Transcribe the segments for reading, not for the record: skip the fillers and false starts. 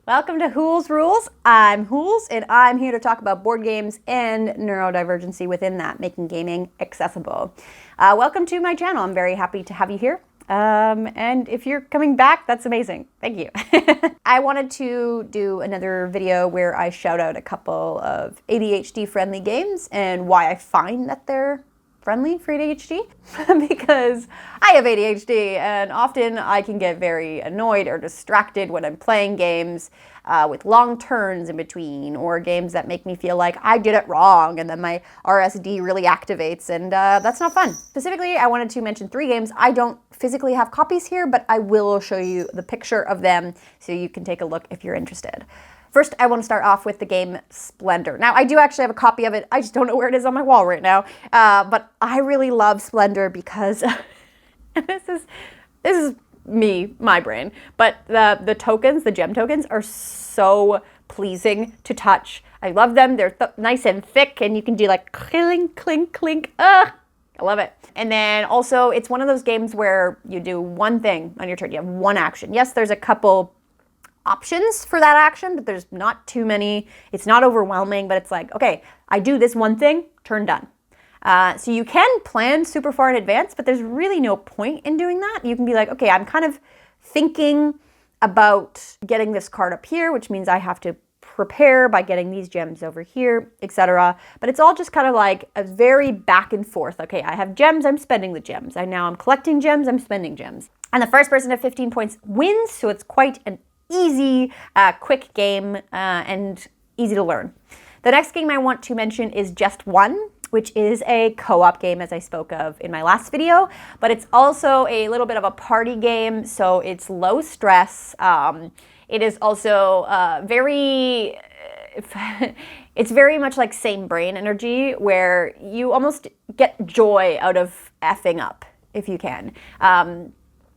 Welcome to HoolsRules. I'm Hools, and I'm here to talk about board games and neurodivergency within that, making gaming accessible. Welcome to my channel. I'm very happy to have you here. And if you're coming back, that's amazing. Thank you. I wanted to do another video where I shout out a couple of ADHD-friendly games and why I find that they're friendly for ADHD because I have ADHD and often I can get very annoyed or distracted when I'm playing games with long turns in between, or games that make me feel like I did it wrong and then my RSD really activates, and that's not fun. Specifically, I wanted to mention 3 games. I don't physically have copies here, but I will show you the picture of them so you can take a look if you're interested. First, I want to start off with the game Splendor. Now, I do actually have a copy of it. I just don't know where it is on my wall right now. But I really love Splendor because this is me, my brain. But the tokens, the gem tokens, are so pleasing to touch. I love them. They're nice and thick, and you can do like clink, clink, clink. I love it. And then also, it's one of those games where you do one thing on your turn. You have one action. Yes, there's a couple options for that action, but there's not too many. It's not overwhelming, but it's like, okay, I do this one thing, turn done. So you can plan super far in advance, but there's really no point in doing that. You can be like, okay, I'm kind of thinking about getting this card up here, which means I have to prepare by getting these gems over here, etc. But it's all just kind of like a very back and forth. Okay, I have gems, I'm spending the gems. I'm collecting gems, I'm spending gems. And the first person to 15 points wins, so it's quite an easy, quick game and easy to learn. The next game I want to mention is Just One, which is a co-op game, as I spoke of in my last video, but it's also a little bit of a party game, so it's low stress. It is also it's very much like same brain energy, where you almost get joy out of effing up, if you can.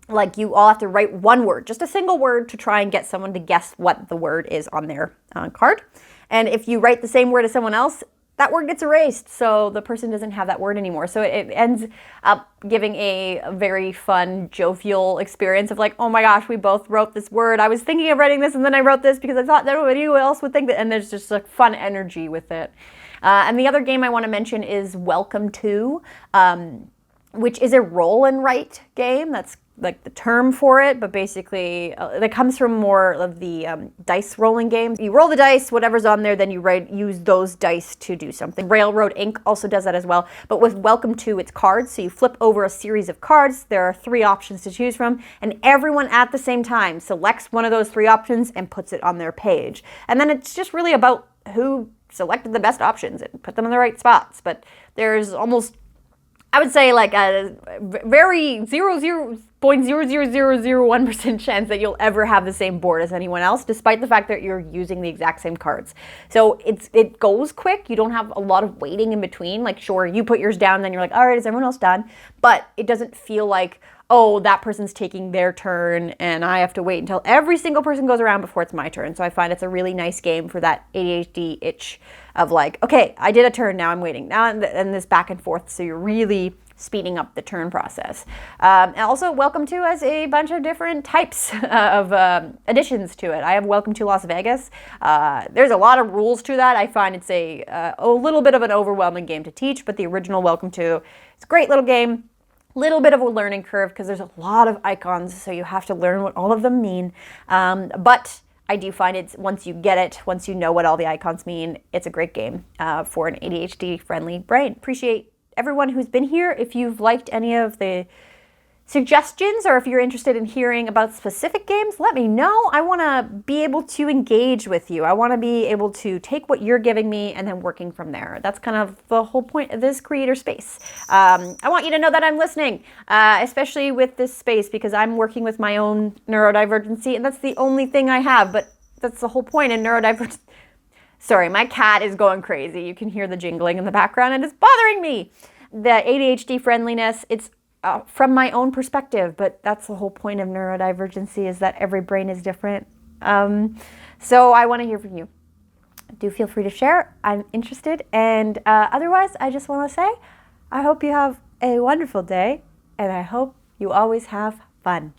Like, you all have to write one word, just a single word, to try and get someone to guess what the word is on their card. And if you write the same word as someone else, that word gets erased, so the person doesn't have that word anymore. So it ends up giving a very fun, jovial experience of like, oh my gosh, we both wrote this word. I was thinking of writing this, and then I wrote this because I thought that nobody else would think that, and there's just like fun energy with it. And the other game I want to mention is Welcome To, which is a roll and write game. That's like the term for it, but basically that comes from more of the dice rolling games. You roll the dice, whatever's on there, then you use those dice to do something. Railroad Inc. also does that as well, but with Welcome To, it's cards. So you flip over a series of cards. There are 3 options to choose from, and everyone at the same time selects one of those 3 options and puts it on their page. And then it's just really about who selected the best options and put them in the right spots. But there's almost, I would say, like a very 0.00001% chance that you'll ever have the same board as anyone else, despite the fact that you're using the exact same cards. So it goes quick. You don't have a lot of waiting in between. Like, sure, you put yours down, then you're like, all right, is everyone else done? But it doesn't feel like, oh, that person's taking their turn and I have to wait until every single person goes around before it's my turn. So I find it's a really nice game for that ADHD itch of like, okay, I did a turn, now I'm waiting. Now and this back and forth, so you're really speeding up the turn process. And also, Welcome To has a bunch of different types of additions to it. I have Welcome To Las Vegas. There's a lot of rules to that. I find it's a little bit of an overwhelming game to teach, but the original Welcome To, it's a great little game. Little bit of a learning curve because there's a lot of icons, so you have to learn what all of them mean. But I do find it's, once you get it, once you know what all the icons mean, it's a great game for an ADHD-friendly brain. Appreciate everyone who's been here. If you've liked any of the suggestions, or if you're interested in hearing about specific games, let me know. I want to be able to engage with you. I want to be able to take what you're giving me and then working from there. That's kind of the whole point of this creator space. I want you to know that I'm listening, especially with this space, because I'm working with my own neurodivergency, and that's the only thing I have, but that's the whole point in neurodivergency. Sorry, my cat is going crazy. You can hear the jingling in the background, and it's bothering me. The ADHD friendliness, it's from my own perspective, but that's the whole point of neurodivergency, is that every brain is different. So I want to hear from you. Do feel free to share. I'm interested. And otherwise, I just want to say, I hope you have a wonderful day, and I hope you always have fun.